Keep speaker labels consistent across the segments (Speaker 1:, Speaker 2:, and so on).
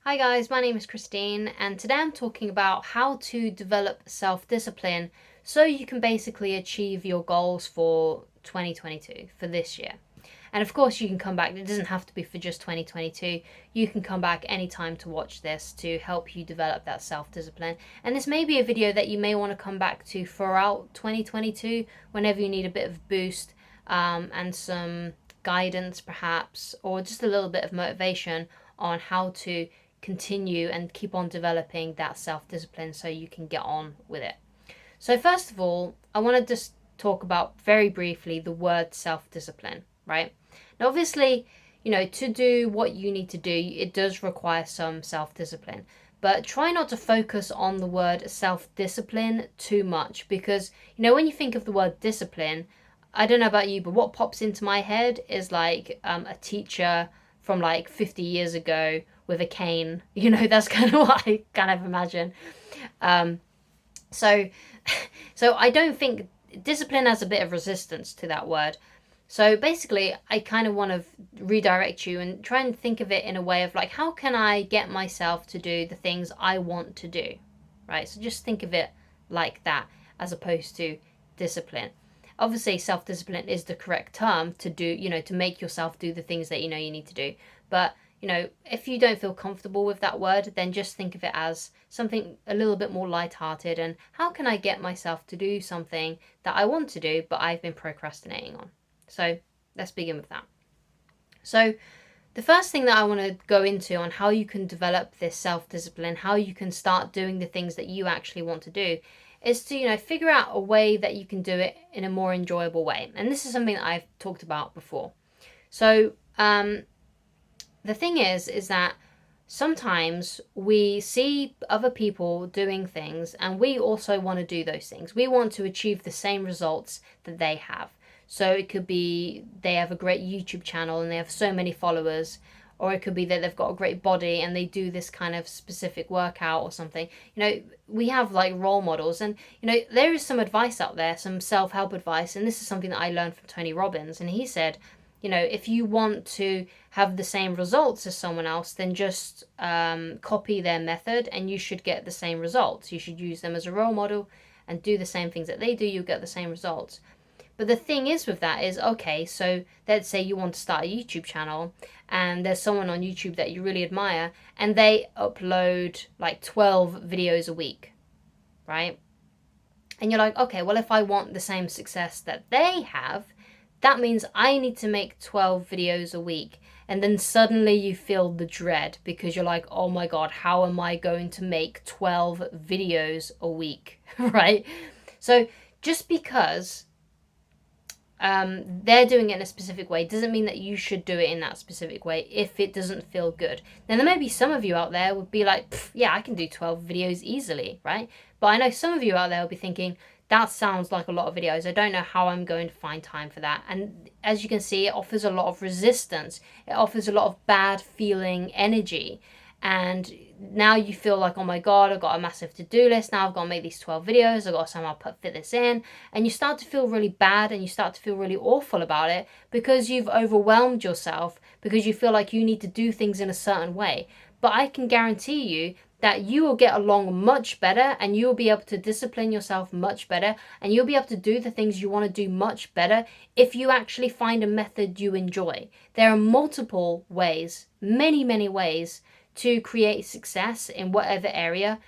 Speaker 1: Hi guys, my name is Christine, and today I'm talking about how to develop self-discipline so you can basically achieve your goals for 2022, for this year. And of course, you can come back, it doesn't have to be for just 2022. You can come back anytime to watch this to help you develop that self-discipline. And this may be a video that you may want to come back to throughout 2022 whenever you need a bit of boost and some guidance, perhaps, or just a little bit of motivation on how to continue and keep on developing that self-discipline so you can get on with it. So first of all, I want to just talk about very briefly the word self-discipline, right? Now obviously, to do what you need to do, it does require some self-discipline. But try not to focus on the word self-discipline too much because, when you think of the word discipline, I don't know about you, but what pops into my head is like a teacher from like 50 years ago with a cane. That's kind of what I kind of imagine. Um, so, so I don't think discipline has a bit of resistance to that word. So basically, I kind of want to redirect you and try and think of it in a way of like, how can I get myself to do the things I want to do, right? So just think of it like that as opposed to discipline. Obviously, self-discipline is the correct term to do, to make yourself do the things that you need to do. But if you don't feel comfortable with that word, then just think of it as something a little bit more lighthearted and how can I get myself to do something that I want to do, but I've been procrastinating on. So let's begin with that. So the first thing that I want to go into on how you can develop this self-discipline, how you can start doing the things that you actually want to do, is to figure out a way that you can do it in a more enjoyable way. And this is something that I've talked about before. So the thing is that sometimes we see other people doing things and we also want to do those things. We want to achieve the same results that they have. So it could be they have a great YouTube channel and they have so many followers, or it could be that they've got a great body and they do this kind of specific workout or something. We have like role models, and there is some advice out there, some self-help advice, and this is something that I learned from Tony Robbins, and he said, if you want to have the same results as someone else, then just copy their method and you should get the same results. You should use them as a role model and do the same things that they do, you'll get the same results. But the thing is with that is, okay, so let's say you want to start a YouTube channel and there's someone on YouTube that you really admire and they upload like 12 videos a week, right? And you're like, okay, well, if I want the same success that they have, that means I need to make 12 videos a week. And then suddenly you feel the dread because you're like, oh my God, how am I going to make 12 videos a week, right? So just because they're doing it in a specific way doesn't mean that you should do it in that specific way if it doesn't feel good. Now there may be some of you out there would be like, yeah, I can do 12 videos easily, right? But I know some of you out there will be thinking, that sounds like a lot of videos. I don't know how I'm going to find time for that. And as you can see, it offers a lot of resistance. It offers a lot of bad feeling energy. And now you feel like, oh my God, I've got a massive to-do list. Now I've got to make these 12 videos. I've got to somehow fit this in. And you start to feel really bad and you start to feel really awful about it because you've overwhelmed yourself, because you feel like you need to do things in a certain way. But I can guarantee you that you will get along much better and you will be able to discipline yourself much better and you'll be able to do the things you want to do much better if you actually find a method you enjoy. There are multiple ways, many ways to create success in whatever area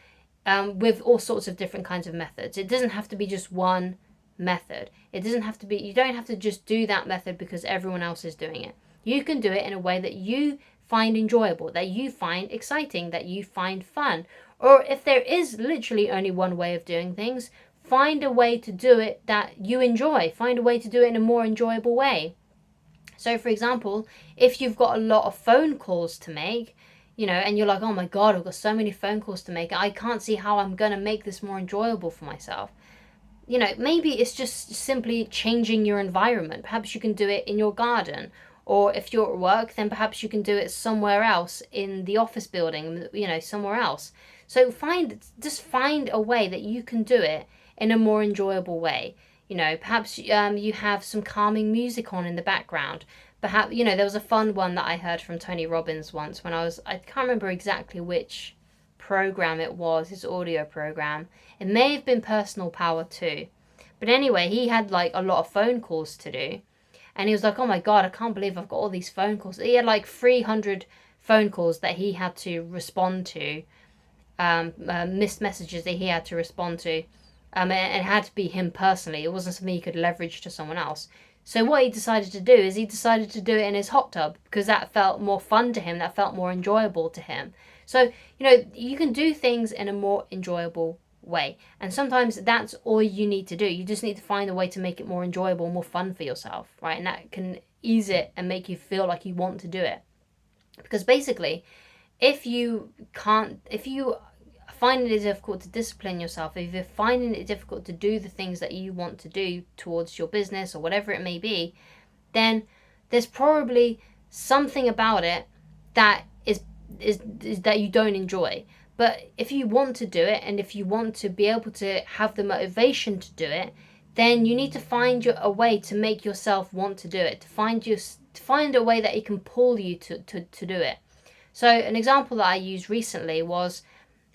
Speaker 1: with all sorts of different kinds of methods. It doesn't have to be just one method. It doesn't have to be, you don't have to just do that method because everyone else is doing it. You can do it in a way that you find enjoyable, that you find exciting, that you find fun. Or if there is literally only one way of doing things, find a way to do it that you enjoy. Find a way to do it in a more enjoyable way. So for example, if you've got a lot of phone calls to make, and you're like, oh my God, I've got so many phone calls to make, I can't see how I'm going to make this more enjoyable for myself. Maybe it's just simply changing your environment. Perhaps you can do it in your garden. Or if you're at work, then perhaps you can do it somewhere else in the office building, somewhere else. So just find a way that you can do it in a more enjoyable way. Perhaps you have some calming music on in the background. Perhaps, there was a fun one that I heard from Tony Robbins once when I can't remember exactly which program it was, his audio program. It may have been Personal Power too. But anyway, he had like a lot of phone calls to do. And he was like, oh my God, I can't believe I've got all these phone calls. He had like 300 phone calls that he had to respond to, missed messages that he had to respond to. And it had to be him personally. It wasn't something he could leverage to someone else. So what he decided to do is he decided to do it in his hot tub because that felt more fun to him. That felt more enjoyable to him. So, you can do things in a more enjoyable way. And sometimes that's all you need to do. You just need to find a way to make it more enjoyable, more fun for yourself, right? And that can ease it and make you feel like you want to do it. Because basically, if you find it difficult to discipline yourself, if you're finding it difficult to do the things that you want to do towards your business or whatever it may be, then there's probably something about it that is that you don't enjoy. But if you want to do it, and if you want to be able to have the motivation to do it, then you need to find a way to make yourself want to do it, to find a way that it can pull you to do it. So an example that I used recently was,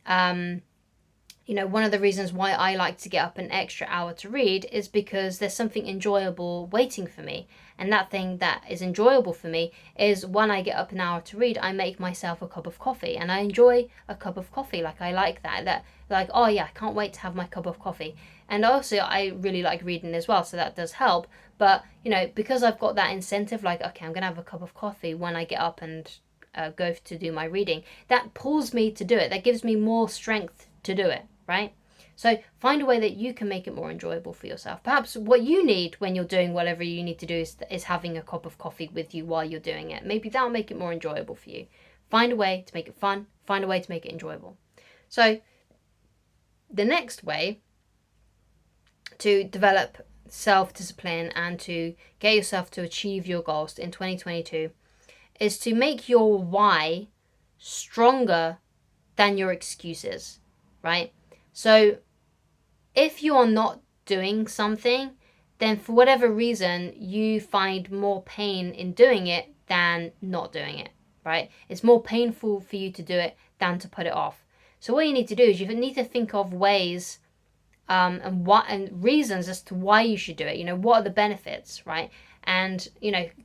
Speaker 1: one of the reasons why I like to get up an extra hour to read is because there's something enjoyable waiting for me. And that thing that is enjoyable for me is when I get up an hour to read, I make myself a cup of coffee. And I enjoy a cup of coffee. Like, I like that. Like, oh yeah, I can't wait to have my cup of coffee. And also, I really like reading as well, so that does help. But, because I've got that incentive, like, okay, I'm going to have a cup of coffee when I get up and go to do my reading, that pulls me to do it. That gives me more strength to do it, right? So find a way that you can make it more enjoyable for yourself. Perhaps what you need when you're doing whatever you need to do is having a cup of coffee with you while you're doing it. Maybe that'll make it more enjoyable for you. Find a way to make it fun. Find a way to make it enjoyable. So the next way to develop self-discipline and to get yourself to achieve your goals in 2022 is to make your why stronger than your excuses, right? So if you are not doing something, then for whatever reason, you find more pain in doing it than not doing it, right? It's more painful for you to do it than to put it off. So what you need to do is you need to think of ways and reasons as to why you should do it. What are the benefits, right? And,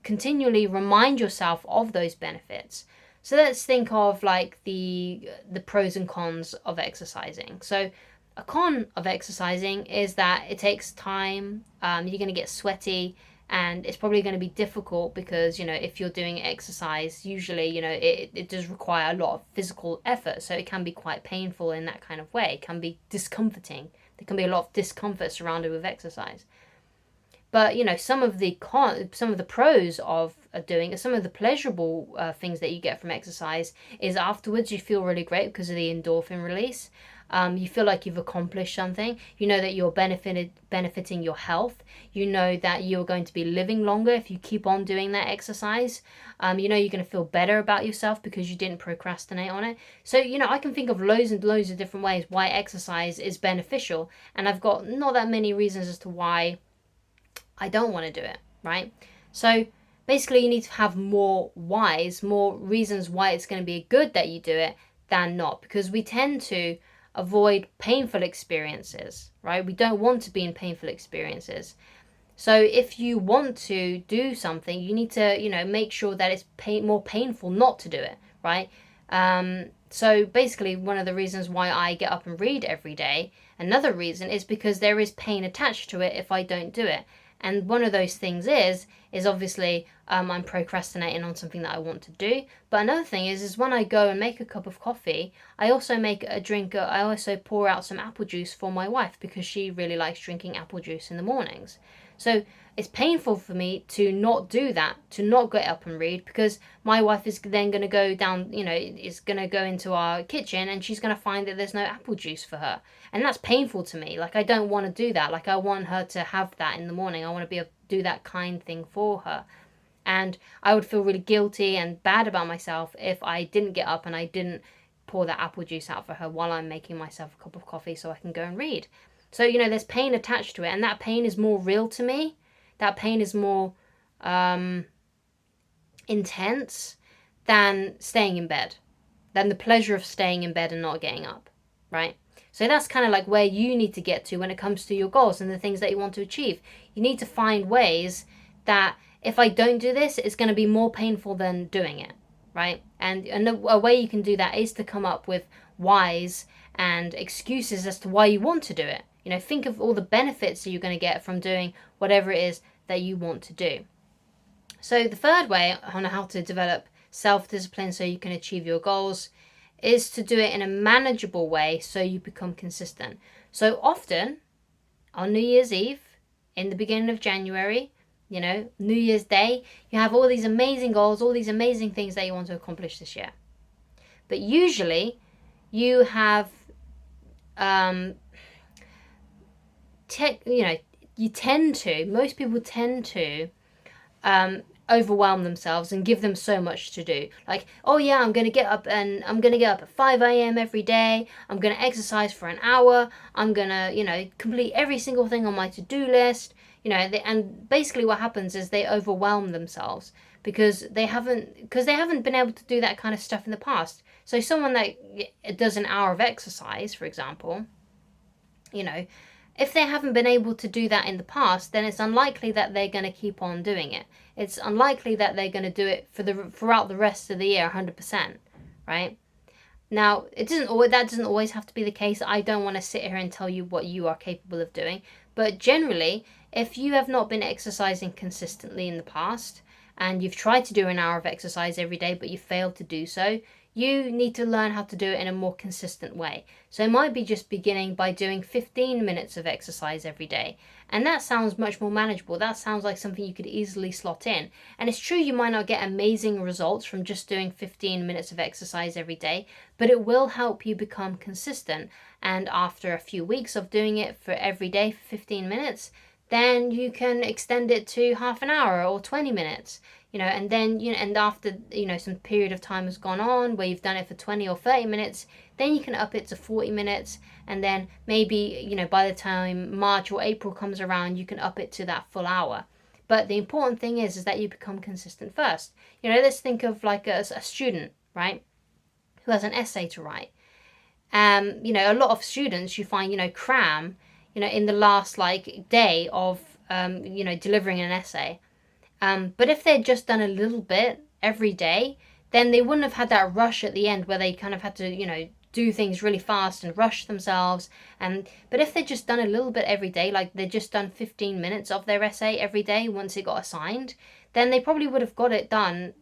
Speaker 1: continually remind yourself of those benefits. So let's think of like the pros and cons of exercising. So a con of exercising is that it takes time, you're going to get sweaty, and it's probably going to be difficult because, if you're doing exercise, usually, it does require a lot of physical effort. So it can be quite painful in that kind of way. It can be discomforting. There can be a lot of discomfort surrounded with exercise. But, some of the pros of doing it, some of the pleasurable things that you get from exercise is afterwards you feel really great because of the endorphin release. You feel like you've accomplished something. You know that you're benefiting your health. You know that you're going to be living longer if you keep on doing that exercise. You're going to feel better about yourself because you didn't procrastinate on it. So, I can think of loads and loads of different ways why exercise is beneficial. And I've got not that many reasons as to why I don't want to do it, right? So basically you need to have more whys, more reasons why it's going to be good that you do it than not, because we tend to avoid painful experiences, right? We don't want to be in painful experiences. So if you want to do something, you need to, make sure that it's more painful not to do it, right? So basically one of the reasons why I get up and read every day, another reason is because there is pain attached to it if I don't do it. And one of those things is obviously I'm procrastinating on something that I want to do. But another thing is when I go and make a cup of coffee, I also make a drink. I also pour out some apple juice for my wife because she really likes drinking apple juice in the mornings. So it's painful for me to not do that, to not get up and read, because my wife is then going to go down, is going to go into our kitchen and she's going to find that there's no apple juice for her. And that's painful to me. Like, I don't want to do that. Like, I want her to have that in the morning. I want to be able to do that kind thing for her. And I would feel really guilty and bad about myself if I didn't get up and I didn't pour that apple juice out for her while I'm making myself a cup of coffee so I can go and read. So, there's pain attached to it, and that pain is more real to me. That pain is more, intense than staying in bed, than the pleasure of staying in bed and not getting up, right? So that's kind of like where you need to get to when it comes to your goals and the things that you want to achieve. You need to find ways that if I don't do this, it's going to be more painful than doing it, right? And a way you can do that is to come up with whys and excuses as to why you want to do it. You know, think of all the benefits that you're going to get from doing whatever it is that you want to do. So the third way on how to develop self-discipline so you can achieve your goals is to do it in a manageable way so you become consistent. So often on New Year's Eve, in the beginning of January, you know, New Year's Day, you have all these amazing goals, all these amazing things that you want to accomplish this year. But usually you have, most people tend to overwhelm themselves and give them so much to do. Like, oh yeah, I'm going to get up at 5 a.m. every day. I'm going to exercise for an hour. I'm going to, complete every single thing on my to-do list. And basically what happens is they overwhelm themselves because they haven't been able to do that kind of stuff in the past. So someone that does an hour of exercise, for example, if they haven't been able to do that in the past, then it's unlikely that they're going to keep on doing it. It's unlikely that they're going to do it throughout the rest of the year 100%, right? Now, that doesn't always have to be the case. I don't want to sit here and tell you what you are capable of doing. But generally, if you have not been exercising consistently in the past, and you've tried to do an hour of exercise every day, but you failed to do so, you need to learn how to do it in a more consistent way. So it might be just beginning by doing 15 minutes of exercise every day. And that sounds much more manageable. That sounds like something you could easily slot in. And it's true you might not get amazing results from just doing 15 minutes of exercise every day, but it will help you become consistent. And after a few weeks of doing it for every day for 15 minutes, then you can extend it to half an hour or 20 minutes. And then, and after, some period of time has gone on where you've done it for 20 or 30 minutes, then you can up it to 40 minutes. And then maybe, by the time March or April comes around, you can up it to that full hour. But the important thing is that you become consistent first. Let's think of like a student, right, who has an essay to write. A lot of students you find, cram, in the last day of, delivering an essay. But if they'd just done a little bit every day, then they wouldn't have had that rush at the end where they kind of had to, do things really fast and rush themselves. But if they'd just done a little bit every day, like they'd just done 15 minutes of their essay every day once it got assigned, then they probably would have got it done,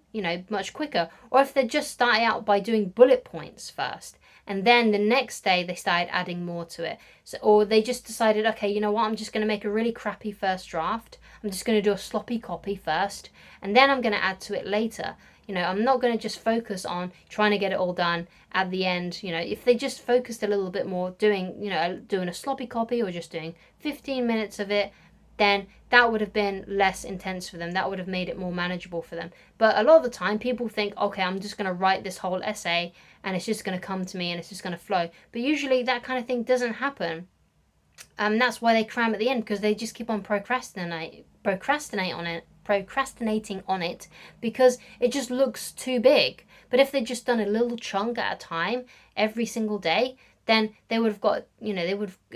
Speaker 1: much quicker. Or if they just started out by doing bullet points first, and then the next day they started adding more to it. Or they just decided, okay, you know what, I'm just going to make a really crappy first draft. I'm just going to do a sloppy copy first, and then I'm going to add to it later. I'm not going to just focus on trying to get it all done at the end. If they just focused a little bit more doing a sloppy copy or just doing 15 minutes of it, then that would have been less intense for them. That would have made it more manageable for them. But a lot of the time people think, okay, I'm just going to write this whole essay and it's just going to come to me and it's just going to flow. But usually that kind of thing doesn't happen. That's why they cram at the end, because they just keep on procrastinating on it because it just looks too big. But if they'd just done a little chunk at a time every single day, then they would have got,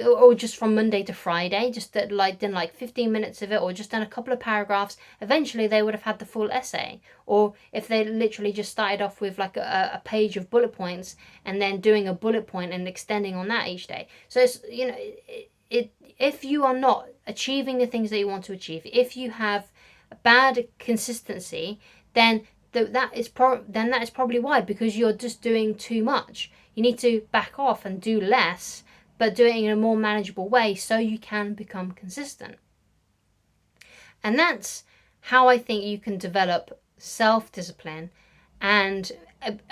Speaker 1: or just from Monday to Friday, just done 15 minutes of it, or just done a couple of paragraphs. Eventually they would have had the full essay. Or if they literally just started off with a page of bullet points and then doing a bullet point and extending on that each day. So it's, if you are not achieving the things that you want to achieve, if you have bad consistency, then that is probably why, because you're just doing too much. You need to back off and do less, but do it in a more manageable way so you can become consistent. And that's how I think you can develop self-discipline and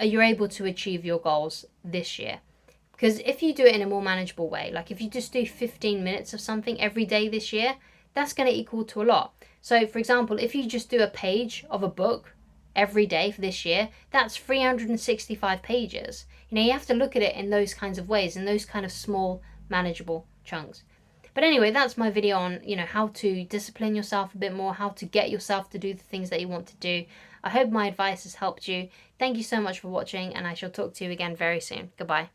Speaker 1: you're able to achieve your goals this year. Because if you do it in a more manageable way, like if you just do 15 minutes of something every day this year, that's going to equal to a lot. So for example, if you just do a page of a book every day for this year, that's 365 pages. You have to look at it in those kinds of ways, in those kind of small, manageable chunks. But anyway, that's my video on, how to discipline yourself a bit more, how to get yourself to do the things that you want to do. I hope my advice has helped you. Thank you so much for watching, and I shall talk to you again very soon. Goodbye.